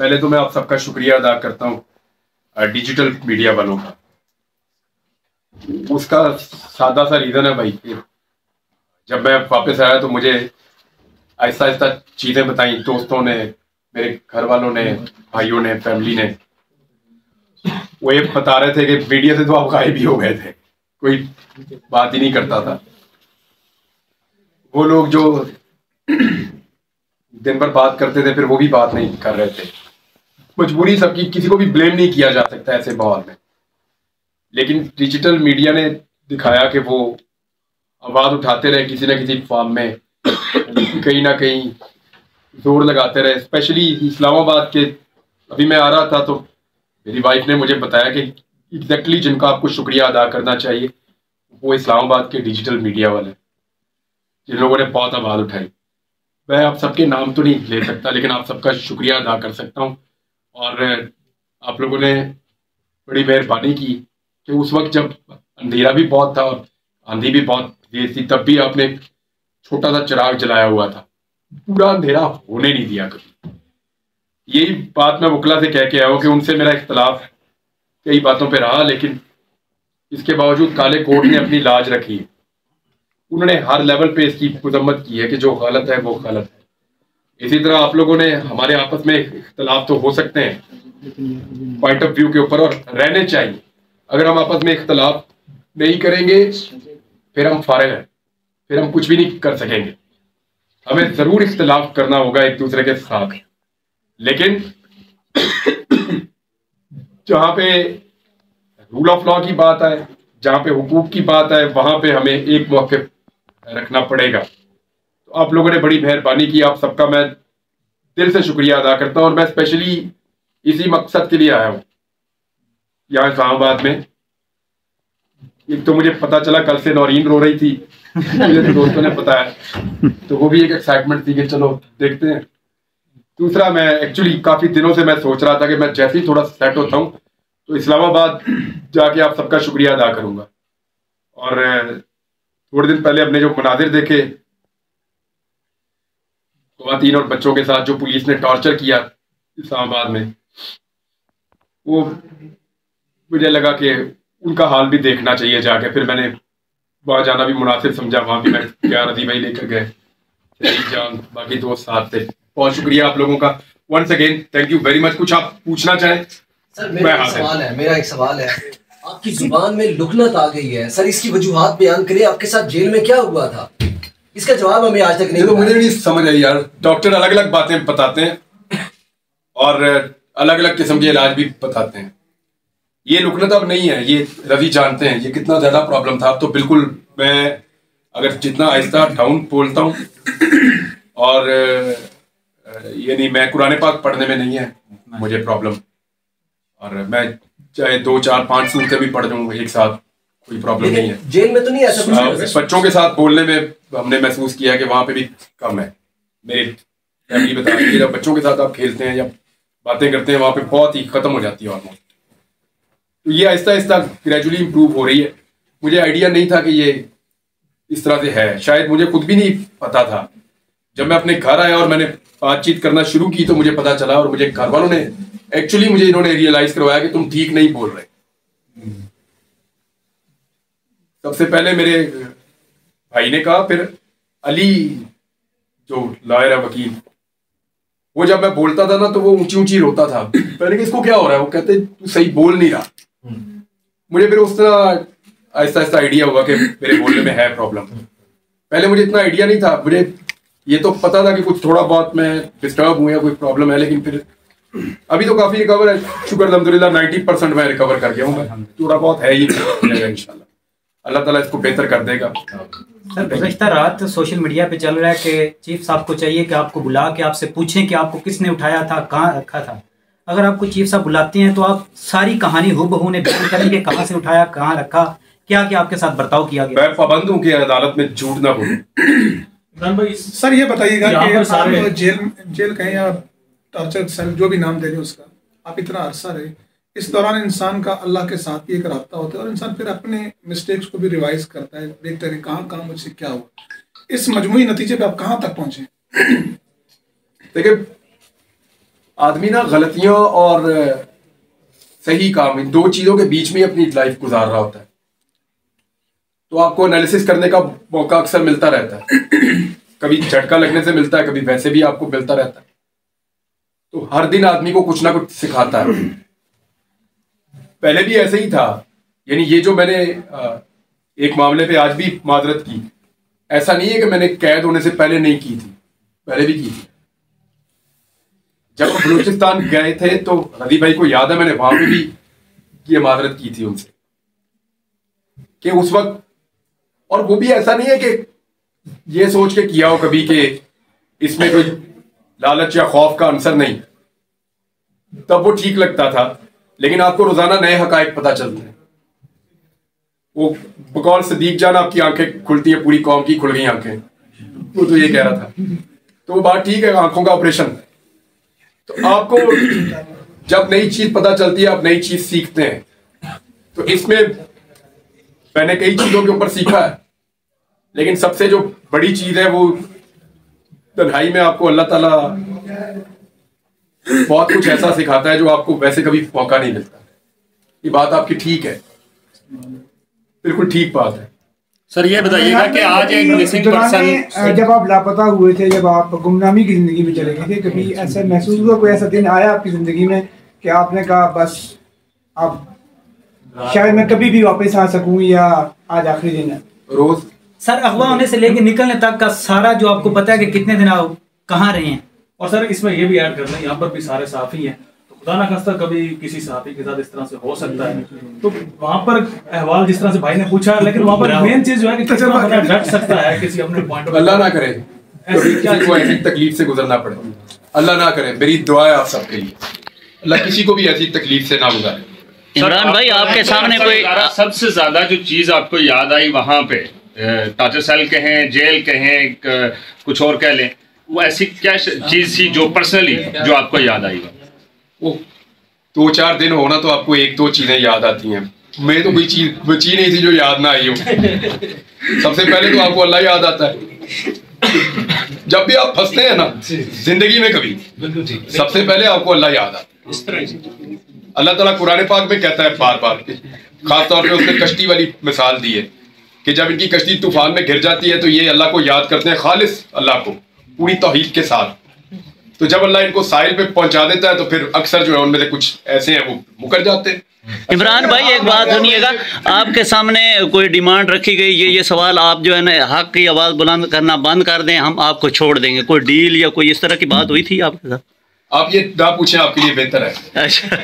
पहले तो मैं आप सबका शुक्रिया अदा करता हूँ डिजिटल मीडिया वालों का। उसका सादा सा रीज़न है भाई कि जब मैं वापस आया तो मुझे आहिस्ता आहिस्ता चीज़ें बताई दोस्तों ने, मेरे घर वालों ने, भाइयों ने, फैमिली ने। वो ये बता रहे थे कि मीडिया से तो आप गायब ही हो गए थे, कोई बात ही नहीं करता था। वो लोग जो दिन भर बात करते थे फिर वो भी बात नहीं कर रहे थे। मजबूरी सबकी, किसी को भी ब्लेम नहीं किया जा सकता ऐसे माहौल में। लेकिन डिजिटल मीडिया ने दिखाया कि वो आवाज उठाते रहे किसी ना किसी फॉर्म में, कहीं ना कहीं जोर लगाते रहे। स्पेशली इस्लामाबाद के, अभी मैं आ रहा था तो मेरी वाइफ ने मुझे बताया कि एग्जैक्टली जिनका आपको शुक्रिया अदा करना चाहिए वो इस्लामाबाद के डिजिटल मीडिया वाले, जिन लोगों ने बहुत आवाज उठाई। मैं आप सबके नाम तो नहीं ले सकता लेकिन आप सबका शुक्रिया अदा कर सकता हूँ। और आप लोगों ने बड़ी मेहरबानी की कि उस वक्त जब अंधेरा भी बहुत था और आंधी भी बहुत तेज थी तब भी आपने एक छोटा सा चिराग जलाया हुआ था, पूरा अंधेरा होने नहीं दिया कभी। यही बात मैं वकला से कह के आया हूँ कि उनसे मेरा इख्तलाफ कई बातों पे रहा, लेकिन इसके बावजूद काले कोर्ट ने अपनी लाज रखी। उन्होंने हर लेवल पे इसकी मजम्मत की है कि जो गलत है वो गलत है। इसी तरह आप लोगों ने, हमारे आपस में इख्तलाफ तो हो सकते हैं पॉइंट ऑफ व्यू के ऊपर और रहने चाहिए। अगर हम आपस में इख्तलाफ नहीं करेंगे फिर हम फारिग हैं, फिर हम कुछ भी नहीं कर सकेंगे। हमें जरूर इख्तलाफ करना होगा एक दूसरे के साथ, लेकिन जहां पे रूल ऑफ लॉ की बात आए, जहां पे हुकूक की बात आए, वहां पे हमें एक मौक़िफ़ रखना पड़ेगा। तो आप लोगों ने बड़ी मेहरबानी की, आप सबका मैं दिल से शुक्रिया अदा करता हूं। और मैं स्पेशली इसी मकसद के लिए आया हूं यहाँ इस्लामाबाद में। एक तो मुझे पता चला कल से नौरीन रो रही थी, मुझे तो दोस्तों ने बताया, तो वो भी एक एक्साइटमेंट थी कि चलो देखते हैं। दूसरा, मैं एक्चुअली काफी दिनों से मैं सोच रहा था कि मैं जैसे ही थोड़ा सेट होता हूँ तो इस्लामाबाद जाके आप सबका शुक्रिया अदा करूंगा। और थोड़े दिन पहले अपने जो मनाजिर देखे ख़वातीन और बच्चों के साथ, जो पुलिस ने टॉर्चर किया इस्लामाबाद में, वो मुझे लगा कि उनका हाल भी देखना चाहिए जाके। फिर मैंने वहाँ जाना भी मुनासिब समझा, वहाँ भी मैं क्या रजी भाई लेकर गए, जान बाकी दोस्त साथ थे। बहुत शुक्रिया आप लोगों का, once again thank you very much. कुछ आप पूछना चाहें? सर मेरा एक सवाल है, आपकी जुबान में लुकनत आ गई है सर, इसकी वजूहात बयान करिए। आपके साथ जेल में क्या हुआ था, इसका जवाब हमें आज तक नहीं। तो मुझे नहीं समझ आई यार। डॉक्टर अलग अलग बातें बताते हैं और अलग अलग किस्म के इलाज भी बताते हैं। ये लुकनत अब नहीं है, ये रवि जानते हैं ये कितना ज्यादा प्रॉब्लम था। अब तो बिल्कुल मैं अगर जितना आहिस्ता डाउन बोलता हूँ और ये नहीं, मैं कुरान पाक पढ़ने में नहीं है मुझे प्रॉब्लम, और मैं चाहे 2 4 5 सूरतें भी पढ़ दूँ एक साथ, कोई प्रॉब्लम नहीं है। जेल में तो नहीं ऐसा कुछ? बच्चों के साथ बोलने में हमने महसूस किया कि वहां पे भी कम है। मेरी फैमिली बता रही है जब बच्चों के साथ आप खेलते हैं या बातें करते हैं वहां पे बहुत ही खत्म हो जाती है ऑलमोस्ट। तो ये आहिस्ता आहिस्ता ग्रेजुअली इंप्रूव हो रही है। मुझे आइडिया नहीं था कि ये इस तरह से है, शायद मुझे खुद भी नहीं पता था। जब मैं अपने घर आया और मैंने बातचीत करना शुरू की तो मुझे पता चला, और मुझे घर वालों ने एक्चुअली मुझे इन्होंने रियलाइज करवाया कि तुम ठीक नहीं बोल रहे। सबसे पहले मेरे भाई ने कहा, फिर अली जो लॉयर है, वकील, वो जब मैं बोलता था ना तो वो ऊंची ऊंची रोता था। मैंने कहा इसको क्या हो रहा है? वो कहते तू सही बोल नहीं रहा। मुझे फिर उस तरह आहिस्ता आहिस्ता आइडिया हुआ कि मेरे बोलने में है प्रॉब्लम। पहले मुझे इतना आइडिया नहीं था, मुझे ये तो पता था कि कुछ थोड़ा बहुत मैं डिस्टर्ब हुआ, कोई प्रॉब्लम है, लेकिन फिर अभी तो काफी रिकवर है, शुक्र अल्हम्दुलिल्लाह 90% मैं रिकवर कर गया हूँ। थोड़ा बहुत है ही इंशाल्लाह, अल्लाह ताला इसको बेहतर कर देगा। सर गुज़श्ता रात सोशल मीडिया पे चल रहा है कि चीफ साहब को चाहिए कि आपको बुला के आपसे पूछें कि आपको किसने उठाया था, कहाँ रखा था। अगर आपको चीफ साहब बुलाते हैं तो आप सारी कहानी हूबहू ने बयान करेंगे, कहाँ से उठाया, कहाँ रखा, क्या क्या आपके साथ बर्ताव किया गया। मैं पाबंद हूँ कि अदालत में झूठ ना बोलूं। सर ये बताइएगा कि आप जेल कहें या टॉर्चर सेल, जो भी नाम दे रहे उसका, आप इतना अरसा रहे, इस दौरान इंसान का अल्लाह के साथ ही एक राब्ता होता है और इंसान फिर अपने मिस्टेक्स को भी रिवाइज करता है, देखते रहे कहाँ कहाँ मुझसे क्या हुआ। इस मजमूई नतीजे पे आप कहाँ तक पहुंचे? देखिए आदमी ना गलतियों और सही काम, इन दो चीजों के बीच में अपनी लाइफ गुजार रहा होता है, तो आपको एनालिसिस करने का मौका अक्सर मिलता रहता है। कभी झटका लगने से मिलता है, कभी वैसे भी आपको मिलता रहता है। तो हर दिन आदमी को कुछ ना कुछ सिखाता है। पहले भी ऐसे ही था, यानी ये जो मैंने एक मामले पे आज भी माजरत की, ऐसा नहीं है कि मैंने कैद होने से पहले नहीं की थी, पहले भी की थी। जब बलूचिस्तान गए थे तो रदी भाई को याद है, मैंने वहां पे भी ये माजरत की थी उनसे कि उस वक्त, और वो भी ऐसा नहीं है कि ये सोच के किया हो कभी कि इसमें कोई लालच या खौफ का आंसर नहीं, तब वो ठीक लगता था। लेकिन आपको रोजाना नए हकायक पता चलते हैं। वो बकौल सदीक जान, आपकी आंखें खुलती है, पूरी कौम की खुल गई आंखें, वो तो ये कह रहा था। तो वो बात ठीक है, आंखों का ऑपरेशन। तो आपको जब नई चीज पता चलती है, आप नई चीज सीखते हैं। तो इसमें मैंने कई चीजों के ऊपर सीखा है, लेकिन सबसे जो बड़ी चीज है वो तन्हाई में आपको अल्लाह ताला बहुत कुछ ऐसा सिखाता है जो आपको वैसे कभी मौका नहीं मिलता। ये बात आपकी ठीक है, बिल्कुल ठीक बात है। सर ये बताइएगा कि आज एक मिसिंग पर्सन, जब आप लापता हुए थे, जब आप गुमनामी की जिंदगी में चले गए थे, कभी ऐसा महसूस हुआ, कोई ऐसा दिन आया आपकी जिंदगी में कि आपने कहा बस अब शायद मैं कभी भी वापस आ सकूं, या आज आखिरी दिन है? रोज सर अगवा होने से लेके निकलने तक का सारा जो आपको पता है कि कितने दिन आप कहाँ रहे हैं। और सर इसमें ये भी ऐड करना है, यहाँ पर भी सारे साफी हैं, तो खुदा ना खास्ता कभी किसी साफी के साथ इस तरह से हो सकता है। तो वहाँ पर अहवाल जिस तरह से भाई ने पूछा, लेकिन वहाँ पर मेन चीज जो है कि कितना बंदा डट सकता है किसी अपने पॉइंट ऑफ। अल्लाह ना करे किसी को ऐसी तकलीफ से गुजरना पड़े, अल्लाह ना करे। मेरी दुआ है आप सबके लिए, अल्लाह किसी को भी ऐसी तकलीफ से ना गुजारे। इमरान भाई आपके सामने कोई सबसे ज्यादा जो चीज आपको याद आई वहां पे, टॉर्चर सेल कहें, जेल कहें, कुछ और कह लें, वो ऐसी क्या चीज थी जो पर्सनली जो आपको याद आई? वो 2-4 दिन होना तो आपको 1-2 चीजें याद आती हैं। मैं तो कोई चीज बची नहीं थी जो याद ना आई हो। सबसे पहले तो आपको अल्लाह याद आता है। जब भी आप फंसते हैं ना जिंदगी में कभी, सबसे पहले आपको अल्लाह याद आता है। अल्लाह ताला कुरान पाक में कहता है बार बार, खासतौर पे उसने कश्ती वाली मिसाल दी है कि जब इनकी कश्ती तूफान में गिर जाती है तो ये अल्लाह को याद करते हैं, खालिस अल्लाह को पूरी तौहीद के साथ। तो जब अल्लाह इनको साहिल पे पहुंचा देता है तो फिर अक्सर जो है उनमें से कुछ ऐसे हैं वो मुकर जाते हैं। इमरान भाई एक बात सुनिएगा, आपके सामने कोई डिमांड रखी गई, ये सवाल आप जो है ना हक की आवाज़ बुलंद करना बंद कर दें, हम आपको छोड़ देंगे, कोई डील या कोई इस तरह की बात हुई थी आपके साथ? आप ये ना पूछें, आपके लिए बेहतर है। अच्छा